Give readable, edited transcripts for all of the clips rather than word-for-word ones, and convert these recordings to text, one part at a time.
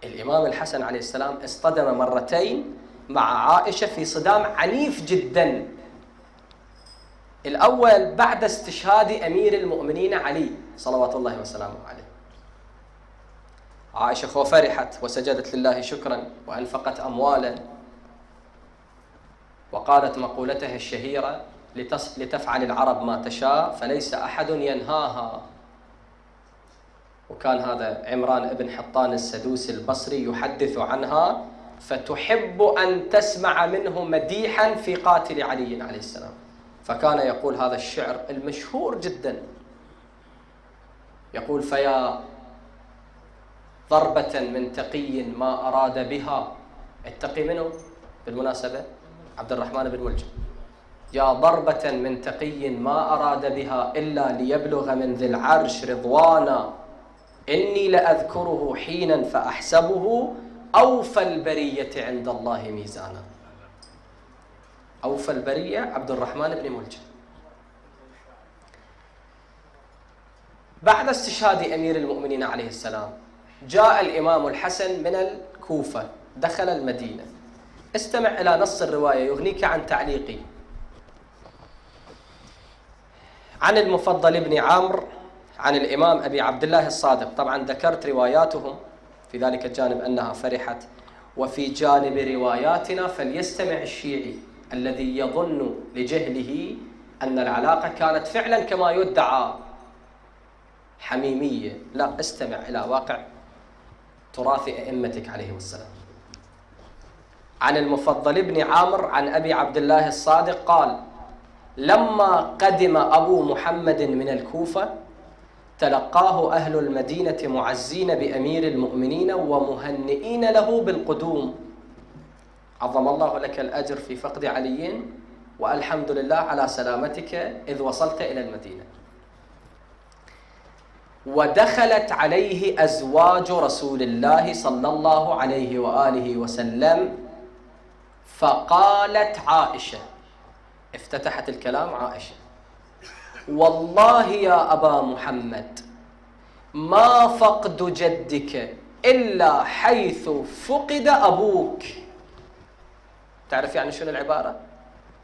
الإمام الحسن عليه السلام اصطدم مرتين مع عائشة في صدام عنيف جدا. الأول بعد استشهاد أمير المؤمنين علي صلوات الله وسلامه عليه. عائشة فرحت وسجدت لله شكرا وأنفقت أموالا وقالت مقولتها الشهيرة: لتفعل العرب ما تشاء فليس أحد ينهاها. وكان هذا عمران بن حطان السدوسي البصري يحدث عنها، فتحب أن تسمع منه مديحا في قاتل علي عليه السلام. فكان يقول هذا الشعر المشهور جدا، يقول: فيا ضربة من تقي ما أراد بها. التقي منه بالمناسبة عبد الرحمن بن ملجم. يا ضربة من تقي ما أراد بها إلا ليبلغ من ذي العرش رضوانا، إني لأذكره حينا فأحسبه أوفى البرية عند الله ميزانا. أوفى البرية عبد الرحمن بن ملجم. بعد استشهاد أمير المؤمنين عليه السلام جاء الإمام الحسن من الكوفة، دخل المدينة. استمع إلى نص الرواية يغنيك عن تعليقي. عن المفضل بن عمرو عن الإمام أبي عبد الله الصادق. طبعا ذكرت رواياتهم في ذلك الجانب أنها فرحت، وفي جانب رواياتنا فليستمع الشيعي الذي يظن لجهله أن العلاقة كانت فعلا كما يدعى حميمية. لا، استمع إلى واقع تراث أئمتك عليهم السلام. عن المفضل بن عامر عن أبي عبد الله الصادق قال: لما قدم أبو محمد من الكوفة تلقاه أهل المدينة معزين بأمير المؤمنين ومهنئين له بالقدوم. عظم الله لك الأجر في فقد علي، والحمد لله على سلامتك إذ وصلت إلى المدينة. ودخلت عليه أزواج رسول الله صلى الله عليه وآله وسلم، فقالت عائشة، افتتحت الكلام عائشة: والله يا أبا محمد ما فقد جدك إلا حيث فقد أبوك. تعرف يعني شنو العبارة؟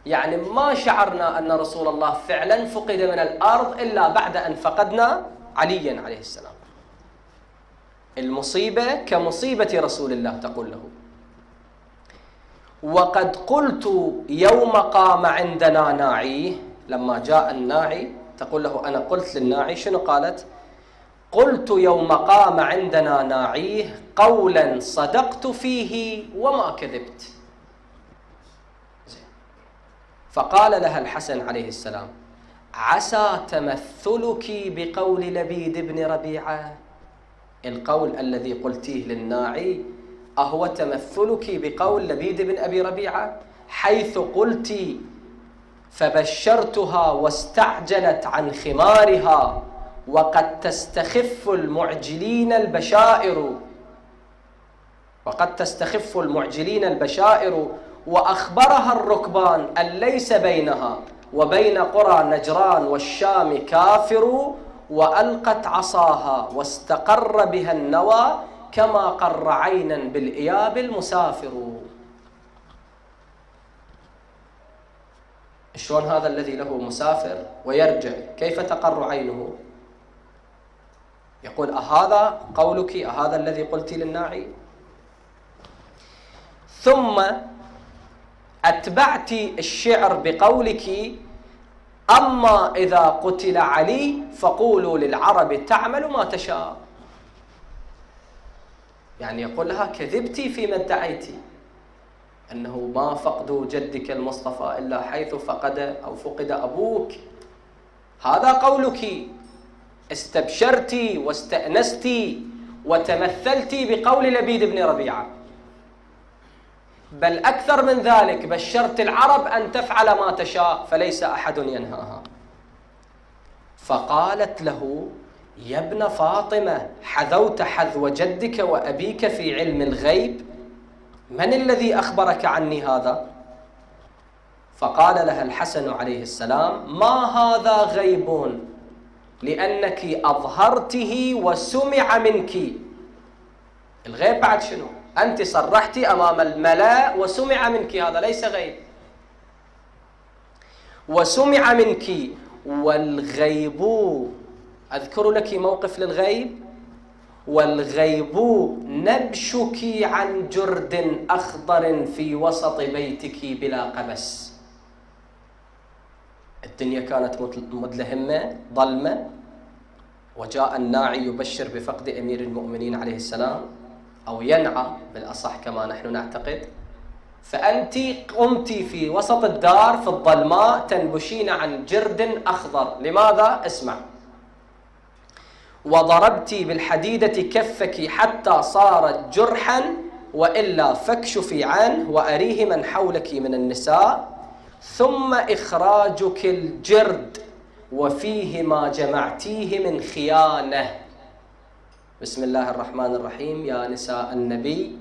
يعني ما شعرنا أن رسول الله فعلا فقد من الأرض إلا بعد أن فقدنا عليا عليه السلام. المصيبة كمصيبة رسول الله تقول له. وقد قلت يوم قام عندنا ناعيه، لما جاء الناعي تقول له أنا قلت للناعي. شنو قالت؟ قلت يوم قام عندنا ناعيه قولا صدقت فيه وما كذبت. فقال لها الحسن عليه السلام: عسى تمثلك بقول لبيد بن ربيعة. القول الذي قلتيه للناعي أهو تمثلك بقول لبيد بن أبي ربيعة، حيث قلت: فبشرتها واستعجلت عن خمارها وقد تستخف المعجلين البشائر. وقد تستخف المعجلين البشائر وأخبرها الركبان أن ليس بينها وبين قرى نجران والشام كافر، وألقت عصاها واستقر بها النوى كما قر عينا بالإياب المسافر. شلون هذا الذي له مسافر ويرجع كيف تقر عينه؟ يقول: أهذا قولك؟ أهذا الذي قلت للناعي؟ ثم أتبعت الشعر بقولك: أما إذا قتل علي فقولوا للعرب تعمل ما تشاء. يعني يقول لها كذبتي فيما ادعيتي أنه ما فقد جدك المصطفى إلا حيث فقد أو فقد أبوك. هذا قولك، استبشرتي واستأنستي وتمثلتي بقول لبيد بن ربيعة، بل أكثر من ذلك بشرت العرب أن تفعل ما تشاء فليس أحد ينهاها. فقالت له: يا ابن فاطمة، حذوت حذو جدك وأبيك في علم الغيب؟ من الذي أخبرك عني هذا؟ فقال لها الحسن عليه السلام: ما هذا غيب، لأنك أظهرته وسمع منك. الغيب بعد شنو؟ أنت صرحتي أمام الملأ وسمع منك، هذا ليس غيب. وسمع منك. والغيب، أذكر لك موقف للغيب: والغيب نبشك عن جرد أخضر في وسط بيتك بلا قبس. الدنيا كانت مدلهمة ظلمة، وجاء الناعي يبشر بفقد أمير المؤمنين عليه السلام، أو ينعى بالأصح كما نحن نعتقد، فأنت قمت في وسط الدار في الظلماء تنبشين عن جرد أخضر. لماذا؟ اسمع: وضربت بالحديدة كفك حتى صارت جرحا، وإلا فاكشفي عنه وأريه من حولك من النساء، ثم إخراجك الجرد وفيه ما جمعتيه من خيانة. بسم الله الرحمن الرحيم: يا نساء النبي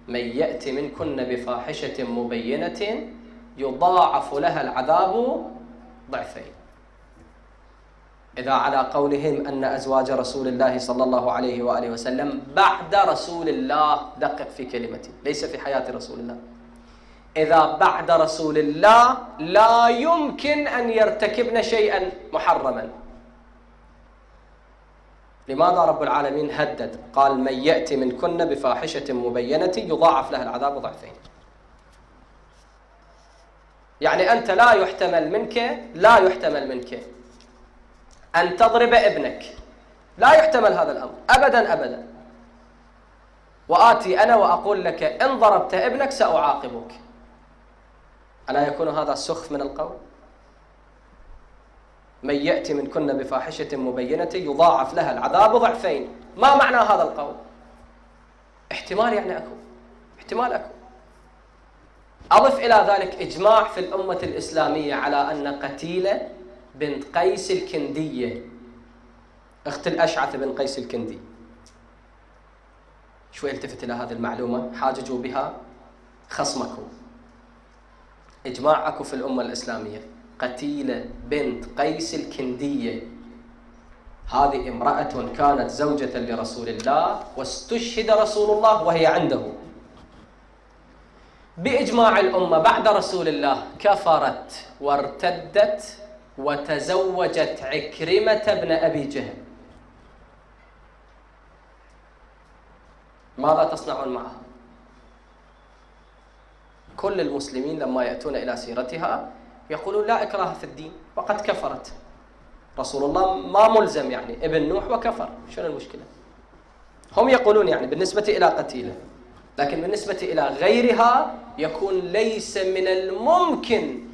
من يأت منكن بفاحشة مبينة يضاعف لها العذاب ضعفين. إذا على قولهم أن أزواج رسول الله صلى الله عليه وآله وسلم بعد رسول الله، دقق في كلمتي، ليس في حياة رسول الله، إذا بعد رسول الله لا يمكن أن يرتكبن شيئا محرما. لماذا رب العالمين هدد؟ قال: من يأتي منكن بفاحشة مبينة يضاعف لها العذاب ضعفين. يعني أنت لا يحتمل منك أن تضرب ابنك، لا يحتمل هذا الأمر أبدا أبدا، وآتي أنا وأقول لك إن ضربت ابنك سأعاقبك. ألا يكون هذا سخف من القول؟ من يأتي منكن بفاحشة مبينة يضاعف لها العذاب ضعفين. ما معنى هذا القول؟ احتمال، يعني أكو احتمال أكو. أضف إلى ذلك إجماع في الأمة الإسلامية على أن قتيلة بنت قيس الكندية، أخت الأشعث بن قيس الكندي، شوي التفت إلى هذه المعلومة، حاججوا بها خصمكم. إجماع أكو في الأمة الإسلامية: قتيلة بنت قيس الكندية هذه امرأة كانت زوجة لرسول الله، واستشهد رسول الله وهي عنده. بإجماع الأمة بعد رسول الله كفرت وارتدت وتزوجت عكرمة بن أبي جهل. ماذا تصنعون معها؟ كل المسلمين لما يأتون إلى سيرتها يقولون لا إكراه في الدين وقد كفرت. رسول الله ما ملزم، يعني ابن نوح وكفر، شنو المشكلة؟ هم يقولون يعني بالنسبة إلى قتيلة، لكن بالنسبة إلى غيرها يكون ليس من الممكن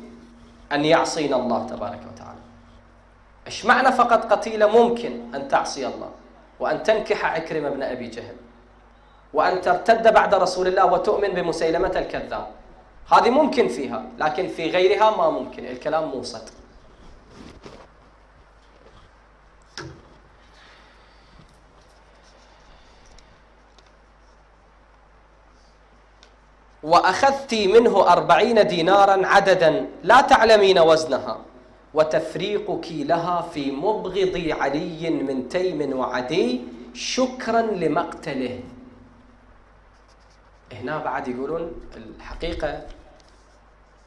أن يعصين الله تبارك وتعالى. إيش معنى فقط قتيلة ممكن أن تعصي الله وأن تنكح عكرمة بن أبي جهل وأن ترتد بعد رسول الله وتؤمن بمسيلمة الكذاب؟ هذه ممكن فيها، لكن في غيرها ما ممكن. الكلام موصد. وأخذت منه 40 دينارا عددا لا تعلمين وزنها، وتفريقك لها في مبغض علي من تيم وعدي شكرا لمقتله. هنا بعد يقولون الحقيقة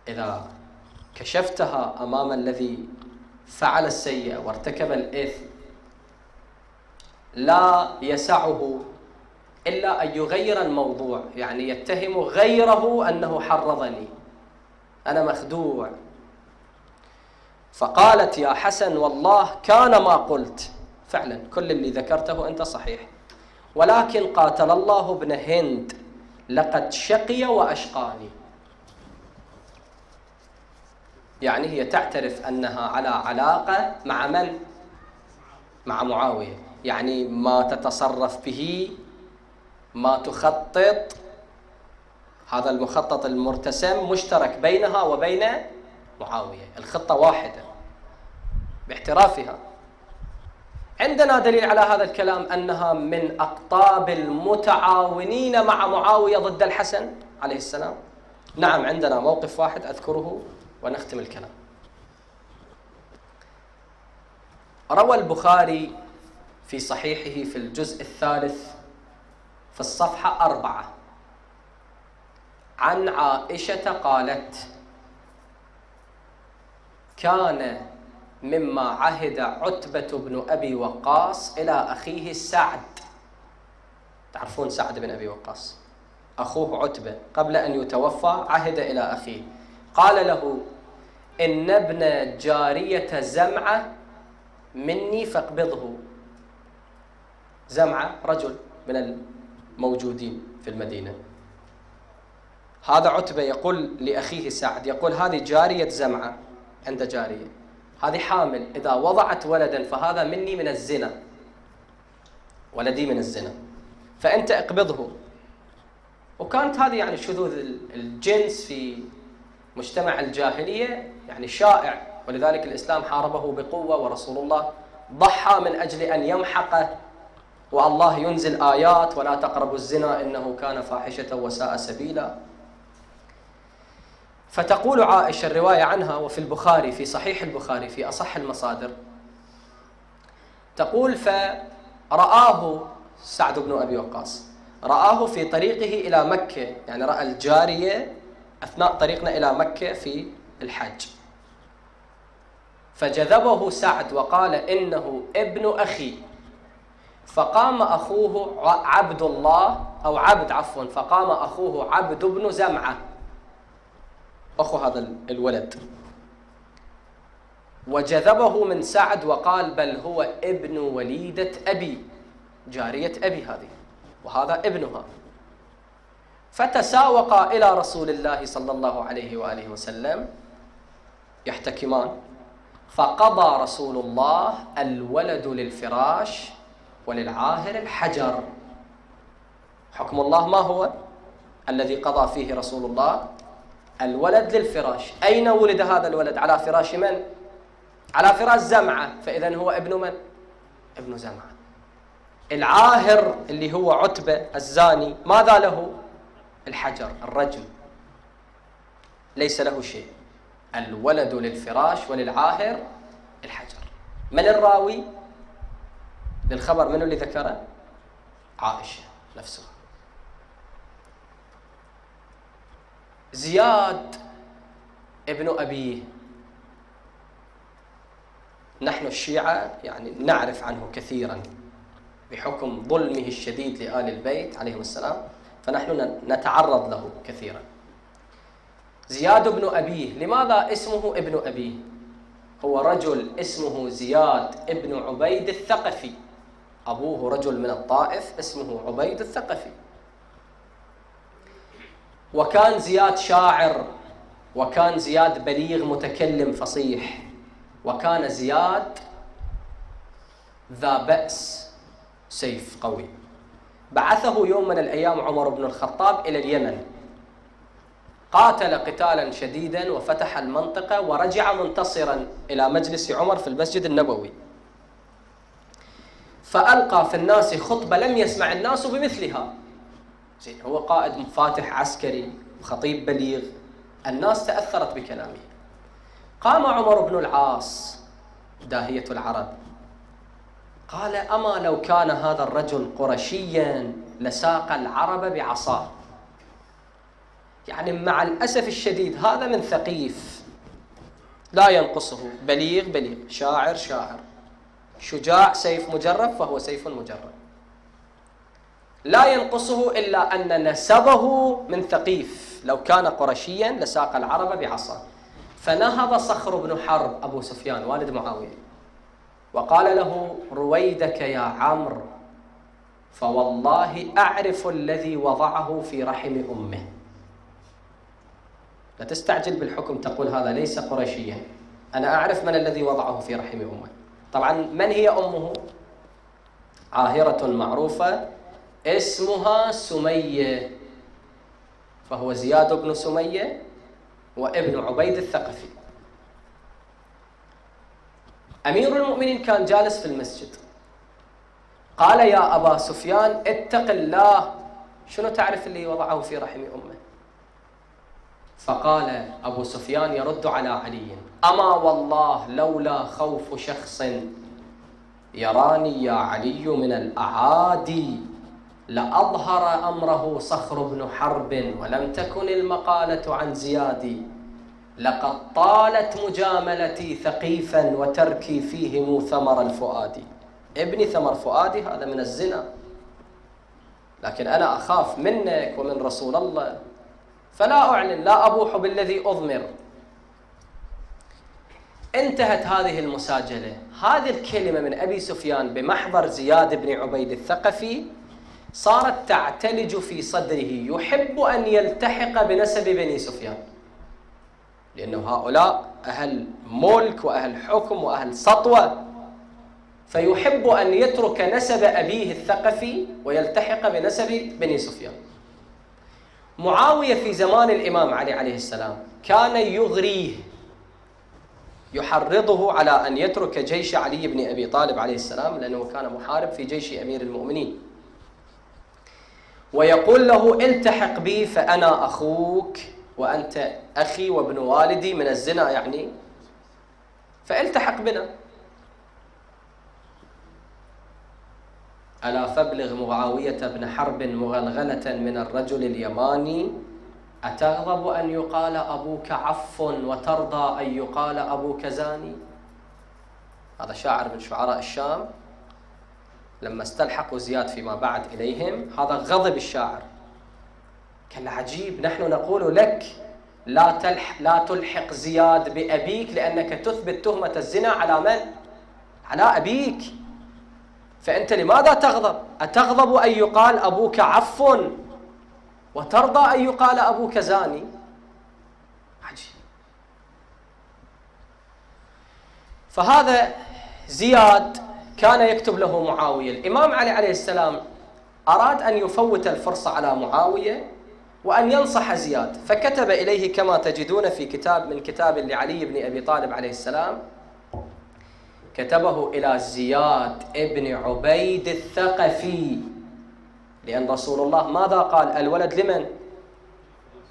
إذا كشفتها أمام الذي فعل السيئة وارتكب الإثم لا يسعه إلا أن يغير الموضوع، يعني يتهم غيره أنه حرضني، أنا مخدوع. فقالت: يا حسن والله كان ما قلت، فعلا كل اللي ذكرته أنت صحيح، ولكن قاتل الله ابن هند لقد شقي وأشقاني. يعني هي تعترف أنها على علاقة مع من؟ مع معاوية. يعني ما تتصرف به، ما تخطط، هذا المخطط المرتسم مشترك بينها وبين معاوية، الخطة واحدة باعترافها. عندنا دليل على هذا الكلام أنها من أقطاب المتعاونين مع معاوية ضد الحسن عليه السلام. نعم، عندنا موقف واحد أذكره ونختم الكلام. روى البخاري في صحيحه في الجزء 3 في الصفحة 4 عن عائشة قالت: كان مما عهد عتبة بن أبي وقاص إلى أخيه سعد. تعرفون سعد بن أبي وقاص أخوه عتبة قبل أن يتوفى عهد إلى أخيه، قال له: إن ابن جارية زمعة مني فاقبضه. زمعة رجل من الموجودين في المدينة. هذا عتبة يقول لأخيه سعد، يقول: هذه جارية زمعة، عند جارية، هذه حامل، إذا وضعت ولدا فهذا مني من الزنا، ولدي من الزنا، فأنت اقبضه. وكانت هذه يعني شذوذ الجنس في مجتمع الجاهلية يعني شائع، ولذلك الإسلام حاربه بقوة، ورسول الله ضحى من أجل أن يمحقه، والله ينزل آيات: ولا تقربوا الزنا إنه كان فاحشة وساء سبيلا. فتقول عائشة، الرواية عنها وفي البخاري، في صحيح البخاري في أصح المصادر، تقول: فرآه سعد بن أبي وقاص، رآه في طريقه إلى مكة، يعني رأى الجارية أثناء طريقنا إلى مكة في الحج، فجذبه سعد وقال: إنه ابن أخي. فقام أخوه عبد الله أو عبد عفوا فقام أخوه عبد بن زمعة أخو هذا الولد، وجذبه من سعد وقال: بل هو ابن وليدة أبي، جارية أبي هذه، وهذا ابنها. فتساوقا إلى رسول الله صلى الله عليه وآله وسلم يحتكمان، فقضى رسول الله: الولد للفراش وللعاهر الحجر. حكم الله ما هو الذي قضى فيه رسول الله؟ الولد للفراش. أين ولد هذا الولد؟ على فراش من؟ على فراش زمعة، فإذن هو ابن من؟ ابن زمعة. العاهر اللي هو عتبة الزاني ماذا له؟ الحجر، الرجم، ليس له شيء. الولد للفراش وللعاهر الحجر. من الراوي للخبر؟ من اللي ذكره؟ عائشة نفسها. زياد ابن أبيه، نحن الشيعة يعني نعرف عنه كثيرا بحكم ظلمه الشديد لآل البيت عليهم السلام، فنحن نتعرض له كثيرا. زياد بن أبيه، لماذا اسمه ابن أبيه؟ هو رجل اسمه زياد ابن عبيد الثقفي، أبوه رجل من الطائف اسمه عبيد الثقفي، وكان زياد شاعر، وكان زياد بليغ متكلم فصيح، وكان زياد ذا بأس، سيف قوي. بعثه يوم من الأيام عمر بن الخطاب إلى اليمن، قاتل قتالا شديدا وفتح المنطقة، ورجع منتصرا إلى مجلس عمر في المسجد النبوي، فألقى في الناس خطبة لم يسمع الناس بمثلها. زين، هو قائد فاتح عسكري وخطيب بليغ، الناس تأثرت بكلامه. قام عمر بن العاص داهية العرب قال: أما لو كان هذا الرجل قرشيا لساق العرب بعصاه. يعني مع الأسف الشديد هذا من ثقيف لا ينقصه، بليغ بليغ، شاعر شاعر، شجاع سيف مجرب فهو سيف مجرب، لا ينقصه إلا أن نسبه من ثقيف، لو كان قرشيا لساق العرب بعصاه. فنهض صخر بن حرب أبو سفيان والد معاوية وقال له: رويدك يا عمرو، فوالله أعرف الذي وضعه في رحم أمه. لا تستعجل بالحكم، تقول هذا ليس قرشيا، أنا أعرف من الذي وضعه في رحم أمه. طبعا من هي أمه؟ عاهرة معروفة اسمها سمية، فهو زياد بن سمية وابن عبيد الثقفي. أمير المؤمنين كان جالس في المسجد، قال: يا أبا سفيان اتق الله، شنو تعرف اللي وضعه في رحم أمه؟ فقال أبو سفيان يرد على علي: أما والله لولا خوف شخص يراني يا علي من الأعادي لأظهر أمره صخر بن حرب ولم تكن المقالة عن زياد، لقد طالت مجاملتي ثقيفا وتركي فيهم ثمر الفؤاد. ابني ثمر فؤادي هذا من الزنا، لكن أنا أخاف منك ومن رسول الله فلا أعلن، لا أبوح بالذي أضمر. انتهت هذه المساجلة. هذه الكلمة من أبي سفيان بمحضر زياد بن عبيد الثقفي صارت تعتلج في صدره، يحب أن يلتحق بنسب بني سفيان، لأنه هؤلاء أهل ملك وأهل حكم وأهل سطوة، فيحب أن يترك نسب أبيه الثقفي ويلتحق بنسب بني سفيان. معاوية في زمان الإمام علي عليه السلام كان يغريه، يحرضه على أن يترك جيش علي بن أبي طالب عليه السلام، لأنه كان محارب في جيش أمير المؤمنين، ويقول له التحق بي فأنا أخوك وأنت أخي وابن والدي من الزنا يعني، فالتحق بنا. ألا فابلغ معاوية بن حرب مغلغلة من الرجل اليماني، أتغضب أن يقال أبوك عف وترضى أن يقال أبوك زاني. هذا شاعر من شعراء الشام لما استلحقوا زياد فيما بعد إليهم، هذا غضب الشاعر، كان عجيب. نحن نقول لك لا تلحق زياد بأبيك لأنك تثبت تهمة الزنا على من؟ على أبيك، فأنت لماذا تغضب؟ أتغضب أن يقال أبوك عف وترضى أن يقال أبوك زاني؟ عجيب. فهذا زياد كان يكتب له معاوية. الإمام علي عليه السلام أراد أن يفوت الفرصة على معاوية وأن ينصح زياد، فكتب إليه كما تجدون في كتاب من كتاب لعلي بن أبي طالب عليه السلام، كتبه إلى زياد ابن عبيد الثقفي، لأن رسول الله ماذا قال؟ الولد لمن؟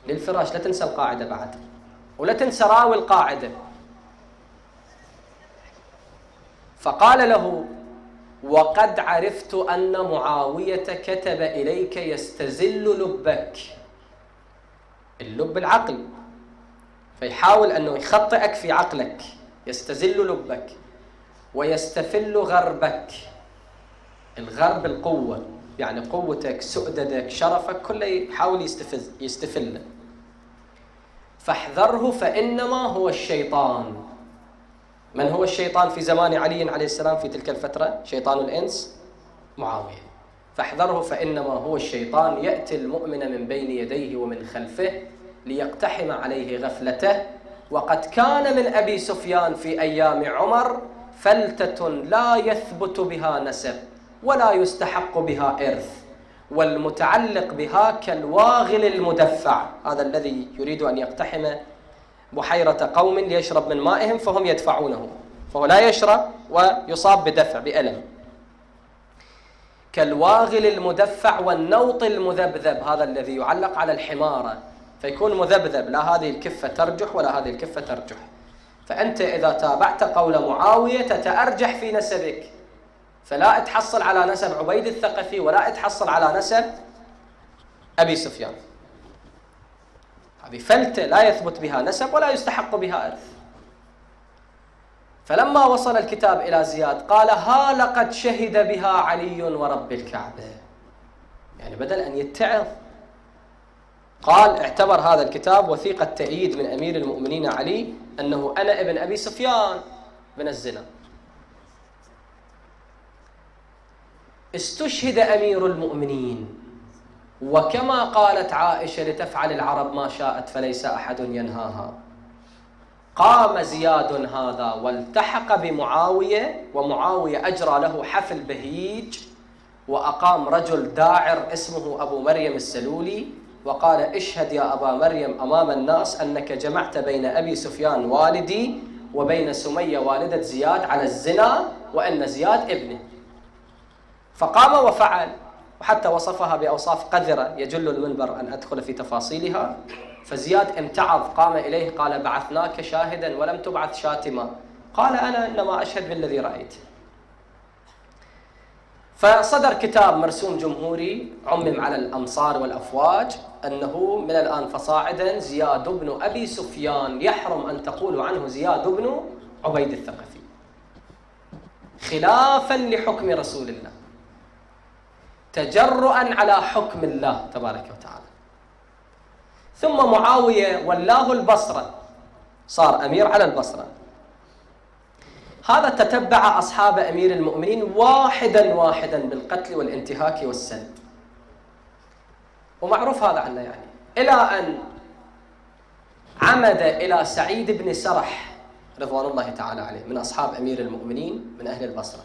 للفراش. لا تنسى القاعدة بعد، ولا تنسى راوي القاعدة. فقال له: وقد عرفت أن معاوية كتب إليك يستزل لبك، اللب العقل، فيحاول أنه يخطئك في عقلك، يستزل لبك ويستفل غربك. الغرب القوة، يعني قوتك، سؤددك، شرفك، كله يحاول يستفل. فاحذره فإنما هو الشيطان. من هو الشيطان في زمان علي عليه السلام في تلك الفترة؟ شيطان الإنس معاوية. فاحذره فإنما هو الشيطان يأتي المؤمن من بين يديه ومن خلفه ليقتحم عليه غفلته. وقد كان من أبي سفيان في أيام عمر فلتة لا يثبت بها نسب ولا يستحق بها إرث، والمتعلق بها كالواغل المدفع. هذا الذي يريد أن يقتحم بحيرة قوم ليشرب من مائهم فهم يدفعونه، فهو لا يشرب ويصاب بدفع بألم. كالواغل المدفع والنوط المذبذب، هذا الذي يعلق على الحمارة فيكون مذبذب، لا هذه الكفة ترجح ولا هذه الكفة ترجح. فأنت إذا تابعت قول معاوية تتأرجح في نسبك، فلا تحصل على نسب عبيد الثقفي ولا تحصل على نسب أبي سفيان. هذه فلتة لا يثبت بها نسب ولا يستحق بها إرث. فلما وصل الكتاب إلى زياد قال: ها لقد شهد بها علي ورب الكعبة. يعني بدل أن يتعظ قال: اعتبر هذا الكتاب وثيقة تأييد من أمير المؤمنين علي أنه أنا ابن أبي سفيان من الزنا. استشهد أمير المؤمنين، وكما قالت عائشة: لتفعل العرب ما شاءت فليس أحد ينهاها. قام زياد هذا والتحق بمعاوية، ومعاوية أجرى له حفل بهيج، وأقام رجل داعر اسمه أبو مريم السلولي وقال: اشهد يا أبا مريم أمام الناس أنك جمعت بين أبي سفيان والدي وبين سمية والدة زياد على الزنا، وأن زياد ابنه. فقام وفعل، وحتى وصفها بأوصاف قذرة يجل المنبر أن أدخل في تفاصيلها. فزياد امتعض، قام إليه قال: بعثناك شاهدا ولم تبعث شاتما. قال: أنا إنما أشهد بالذي رأيت. فصدر كتاب مرسوم جمهوري عمم على الأمصار والأفواج أنه من الآن فصاعدا زياد بن أبي سفيان يحرم أن تقولوا عنه زياد بن عبيد الثقفي، خلافا لحكم رسول الله، تجرؤا على حكم الله تبارك وتعالى. ثم معاوية ولاه البصرة، صار أمير على البصرة. هذا تتبع أصحاب أمير المؤمنين واحدا واحدا بالقتل والانتهاك والسلب، ومعروف هذا عنه يعني، إلى أن عمد إلى سعيد بن سرح رضوان الله تعالى عليه من أصحاب أمير المؤمنين من أهل البصرة،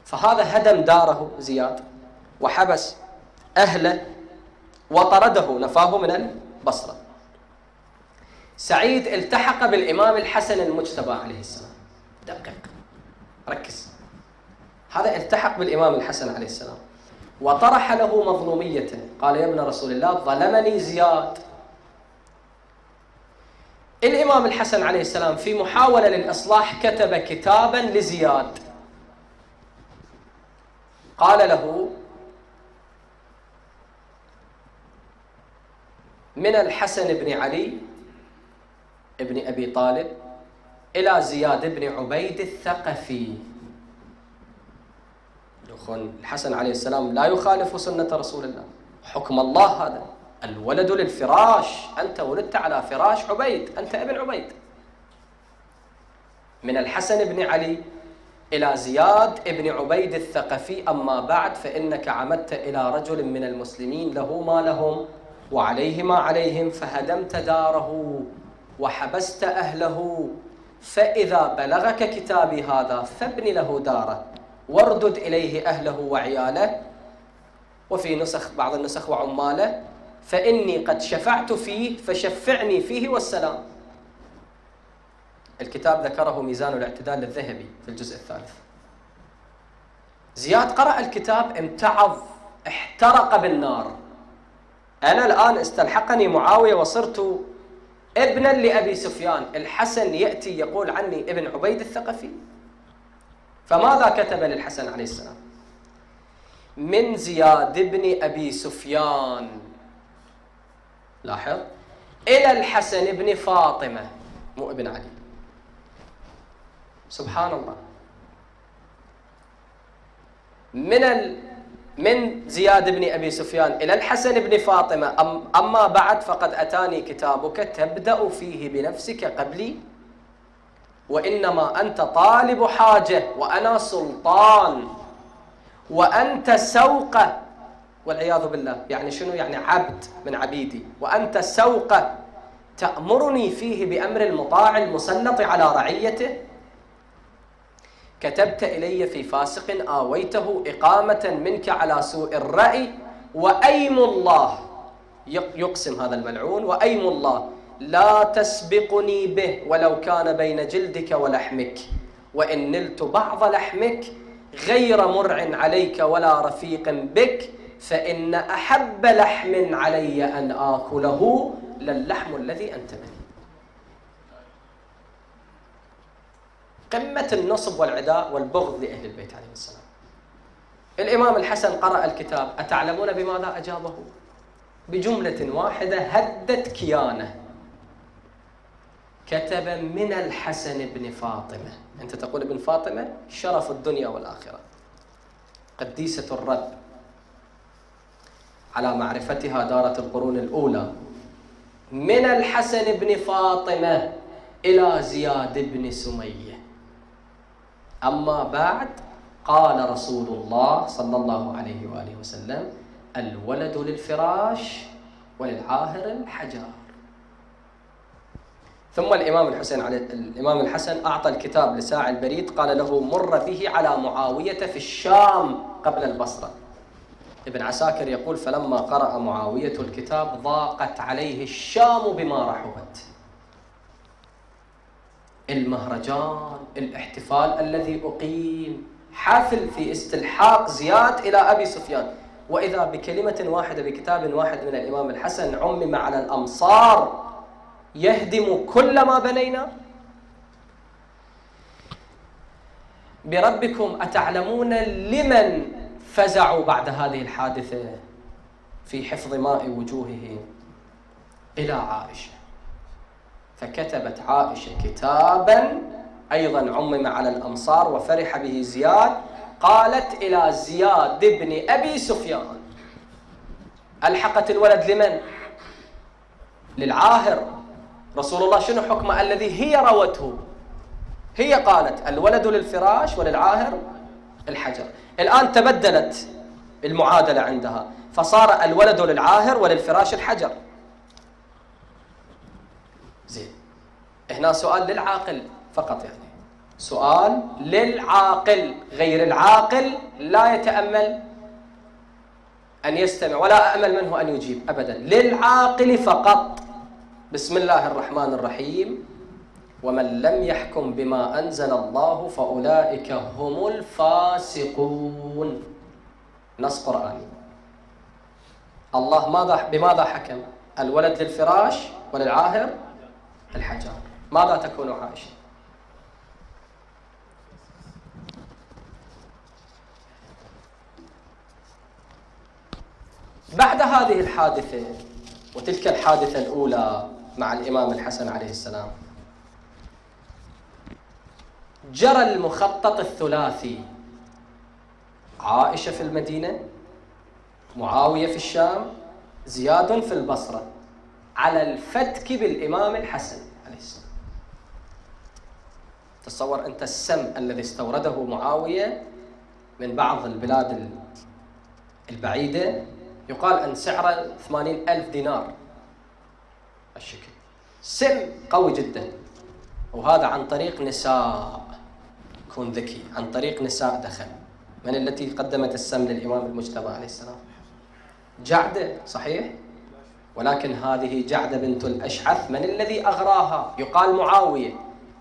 فهذا هدم داره زياد وحبس أهله وطرده، نفاه من البصرة. سعيد التحق بالإمام الحسن المجتبى عليه السلام، دقق ركز، هذا التحق بالإمام الحسن عليه السلام وطرح له مظلوميته، قال يا ابن رسول الله ظلمني زياد. الإمام الحسن عليه السلام في محاولة للإصلاح كتب كتابا لزياد، قال له من الحسن بن علي ابن أبي طالب إلى زياد بن عبيد الثقفي. الحسن عليه السلام لا يخالف سنة رسول الله، حكم الله هذا، الولد للفراش، أنت ولدت على فراش عبيد، أنت ابن عبيد. من الحسن بن علي إلى زياد بن عبيد الثقفي، أما بعد فإنك عمدت إلى رجل من المسلمين له ما لهم وعليه ما عليهم، فهدمت داره وحبست أهله، فإذا بلغك كتابي هذا فابن له داره واردد إليه أهله وعياله، وفي نسخ بعض النسخ وعماله، فإني قد شفعت فيه فشفعني فيه والسلام. الكتاب ذكره ميزان الاعتدال للذهبي في الجزء الثالث. زياد قرأ الكتاب، امتعض، احترق بالنار. أنا الآن استلحقني معاوية وصرت ابنا لأبي سفيان، الحسن يأتي يقول عني ابن عبيد الثقفي. فماذا كتب للحسن عليه السلام؟ من زياد بن أبي سفيان، لاحظ، إلى الحسن بن فاطمة، مو ابن علي. سبحان الله. من زياد بن أبي سفيان إلى الحسن بن فاطمة، أما بعد فقد أتاني كتابك تبدأ فيه بنفسك قبلي، وإنما أنت طالب حاجة وأنا سلطان، وأنت سوقة والعياذ بالله. يعني شنو؟ يعني عبد من عبيدي، وأنت سوقة تأمرني فيه بأمر المطاع المسلط على رعيته. كتبت إلي في فاسق آويته إقامة منك على سوء الرأي، وأيم الله، يقسم هذا الملعون، وأيم الله لا تسبقني به ولو كان بين جلدك ولحمك، وإن نلت بعض لحمك غير مرع عليك ولا رفيق بك، فإن أحب لحم علي أن آكله للحم الذي أنت منه. قمة النصب والعداء والبغض لأهل البيت عليه السلام. الإمام الحسن قرأ الكتاب، أتعلمون بماذا أجابه؟ بجملة واحدة هدت كيانه، كتب من الحسن بن فاطمة. أنت تقول ابن فاطمة شرف الدنيا والآخرة، قديسة الرب، على معرفتها دارت القرون الأولى. من الحسن بن فاطمة إلى زياد بن سمية، أما بعد قال رسول الله صلى الله عليه وآله وسلم الولد للفراش وللعاهر الحجار. ثم الإمام الحسن أعطى الكتاب لساعي البريد، قال له مر به على معاوية في الشام قبل البصرة. ابن عساكر يقول فلما قرأ معاوية الكتاب ضاقت عليه الشام بما رحبت. المهرجان، الاحتفال الذي أقيم، حفل في استلحاق زياد إلى أبي سفيان، وإذا بكلمة واحدة بكتاب واحد من الإمام الحسن عمم على الأمصار يهدم كل ما بنينا. بربكم أتعلمون لمن فزعوا بعد هذه الحادثة في حفظ ماء وجوههم إلى عائشة، فكتبت عائشة كتابا أيضا عمم على الأمصار وفرح به زياد. قالت إلى زياد بن أبي سفيان، ألحقت الولد لمن؟ للعاهر. رسول الله شنو حكمه الذي هي روته؟ هي قالت الولد للفراش وللعاهر الحجر. الآن تبدلت المعادلة عندها، فصار الولد للعاهر وللفراش الحجر. زين، هنا سؤال للعاقل فقط، يعني سؤال للعاقل، غير العاقل لا يتأمل أن يستمع ولا أأمل منه أن يجيب أبدا، للعاقل فقط. بسم الله الرحمن الرحيم: ومن لم يحكم بما أنزل الله فأولئك هم الفاسقون. نص قرآني. الله بماذا حكم؟ الولد للفراش وللعاهر الحجر. ماذا تكون عائشة؟ بعد هذه الحادثة وتلك الحادثة الأولى مع الإمام الحسن عليه السلام، جرى المخطط الثلاثي: عائشة في المدينة، معاوية في الشام، زياد في البصرة، على الفتك بالإمام الحسن عليه السلام. تصور أنت السم الذي استورده معاوية من بعض البلاد البعيدة، يقال أن سعره 80,000 دينار. الشكل سم قوي جدا، وهذا عن طريق نساء. كون ذكي، عن طريق نساء دخل. من التي قدمت السم للإمام المجتبى عليه السلام؟ جعدة، صحيح؟ ولكن هذه جعدة بنت الأشعث من الذي أغراها؟ يقال معاوية.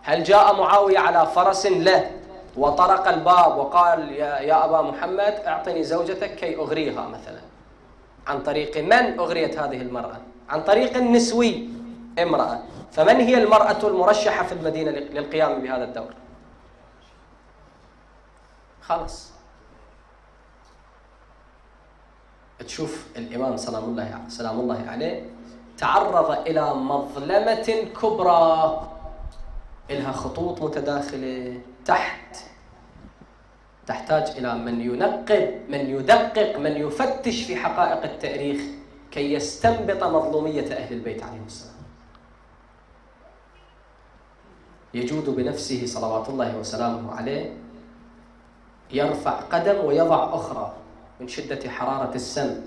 هل جاء معاوية على فرس له وطرق الباب وقال يا أبا محمد أعطني زوجتك كي أغريها مثلا؟ عن طريق من أغريت هذه المرأة؟ عن طريق النسوي، امرأة. فمن هي المرأة المرشحة في المدينة للقيام بهذا الدور؟ خلاص، تشوف الإمام سلام الله عليه تعرض إلى مظلمة كبرى، إلها خطوط متداخلة تحتاج إلى من ينقب، من يدقق، من يفتش في حقائق التاريخ كي يستنبط مظلومية أهل البيت عليهم السلام. يجود بنفسه صلوات الله وسلامه عليه، يرفع قدم ويضع أخرى من شدة حرارة السم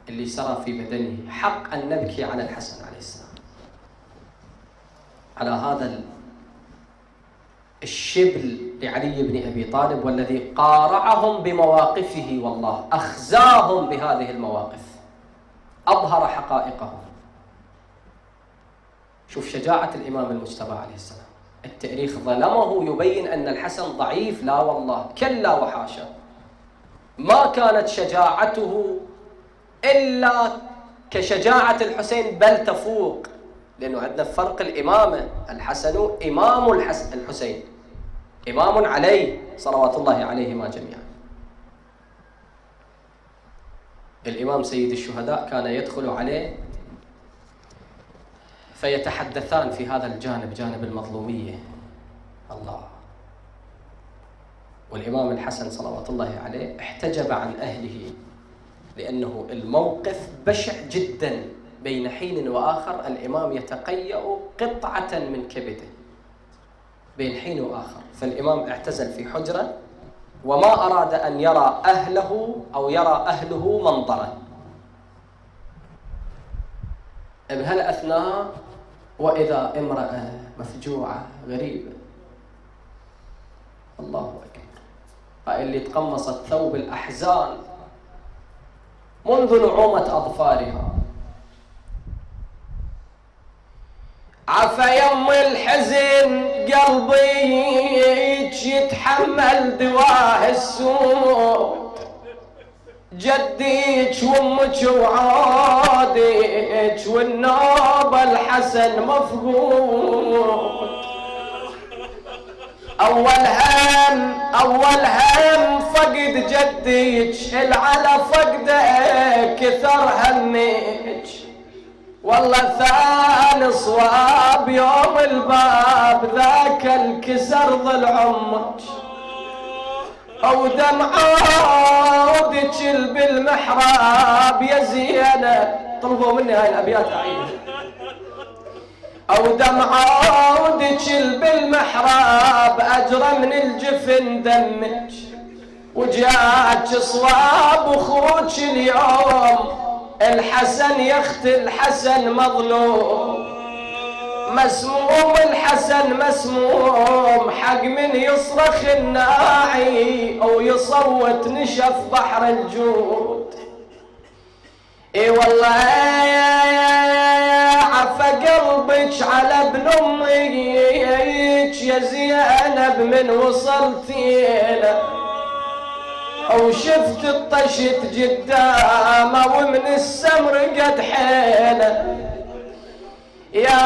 اللي سرى في بدنه. حق أن نبكي على الحسن عليه السلام، على هذا الشبل لعلي بن أبي طالب، والذي قارعهم بمواقفه، والله أخزاهم بهذه المواقف، أظهر حقائقهم. شوف شجاعة الإمام المجتبى عليه السلام. التاريخ ظلمه يبين أن الحسن ضعيف، لا والله، كلا وحاشا. ما كانت شجاعته إلا كشجاعة الحسين، بل تفوق، لأنه عندنا فرق الإمامة. الحسن إمام الحسين، إمام عليه صلوات الله عليهما جميعا. الإمام سيد الشهداء كان يدخل عليه فيتحدثان في هذا الجانب، جانب المظلومية. الله. والإمام الحسن صلوات الله عليه احتجب عن أهله، لأنه الموقف بشع جدا. بين حين وآخر الإمام يتقيأ قطعة من كبده، بين حين وآخر. فالإمام اعتزل في حجرة، وما أراد أن يرى أهله أو يرى أهله منظرا. بهالأثناء وإذا امرأة مفجوعة غريبة، الله أكبر، هاي اللي تقمصت ثوب الأحزان منذ نعومة أظفارها. عفا يم الحزن قلبيك يتحمل دواه السود، جديك وامك وعادك والنوبة الحسن مفقود. أول هم فقد جديك، العلا فقده كثر همك. والله ثاني صواب يوم الباب ذاك الكسر ظل عمك. أو دمع عودك بالمحراب يا زينب، طلبوا مني هاي الأبيات أعيدها. أو دمع عودك بالمحراب أجرى من الجفن دمك. وجاك صواب أخوك اليوم الحسن يا اخت الحسن مظلوم. مسموم الحسن مسموم، حق من يصرخ الناعي أو يصوت نشف بحر الجود. اي والله عفى قلبك على ابن امك يا زينب من وصلتينا. او شفت الطشت قدامه ومن السمر قد حيله. يا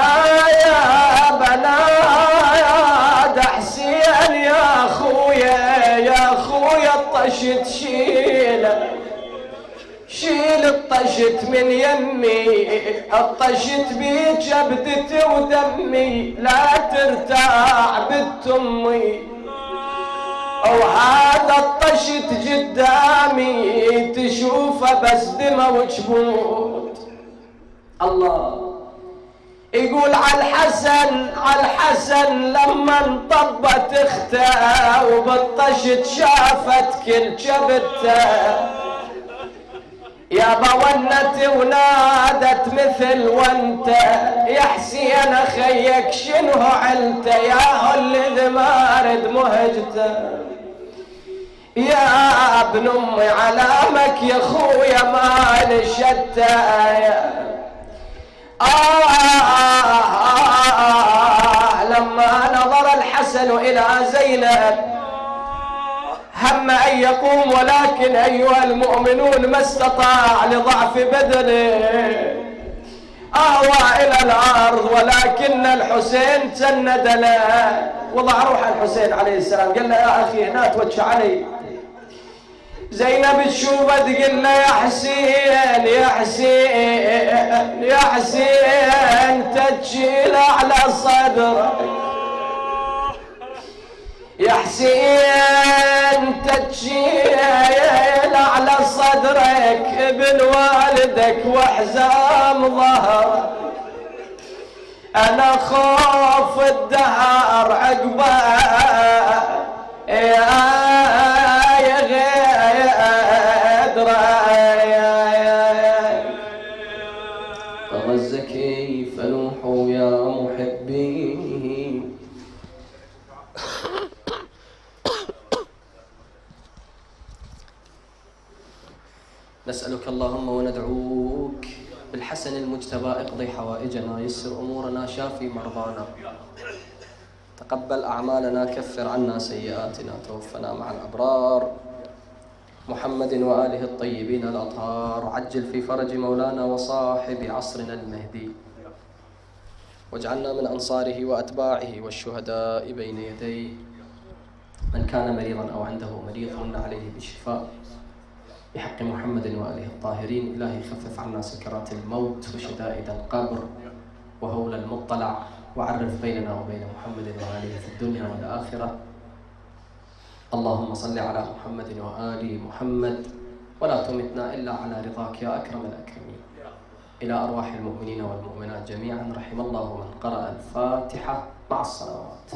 بنات حسين يا اخويا الطشت شيله. شيل الطشت من يمي، الطشت بيك ابدتي ودمي. لا ترتاع بنت امي، وهذا الطشت قدامي تشوفه بس دمه وجبود. الله يقول على الحسن لما انطبت اخته وبالطشت شافت كل جبته. يا بونت ونادت مثل وانت يا حسين خيك شنو علته. يا هل ذمارد مهجته. يا ابن امي علامك يا خويا ما نشته. لما نظر الحسن إلى زينب هم أن يقوم، ولكن أيها المؤمنون ما استطاع لضعف بدنه. أهوى إلى الأرض، ولكن الحسين سند له وضع روح الحسين عليه السلام. قال له يا أخي هنا توجه علي. زينب تشوفه تقول له يا حسين يا حسين يا حسين تجيل على صدرك. يا حسين تجيل على صدرك ابن والدك وحزام ظهرك. انا خوف الدهر عقبه يا غزة كيف نوح يا محبيه. نسألك اللهم وندعوك بالحسن المجتبى اقضي حوائجنا، يسر أمورنا، شافي مرضانا، تقبل أعمالنا، كفر عنا سيئاتنا، توفنا مع الأبرار محمد وآله الطيبين الأطهار. عجل في فرج مولانا وصاحب عصرنا المهدي، واجعلنا من أنصاره وأتباعه والشهداء بين يديه. من كان مريضا أو عنده مريض من عليه بالشفاء بحق محمد وآله الطاهرين. إلهي خفف عنا سكرات الموت وشدائد القبر وهول المطلع، وعرف بيننا وبين محمد وآله في الدنيا والآخرة. اللهم صل على محمد وآل محمد، ولا تمتنا إلا على رضاك يا أكرم الأكرمين. إلى أرواح المؤمنين والمؤمنات جميعا، رحم الله من قرأ الفاتحة مع الصلوات.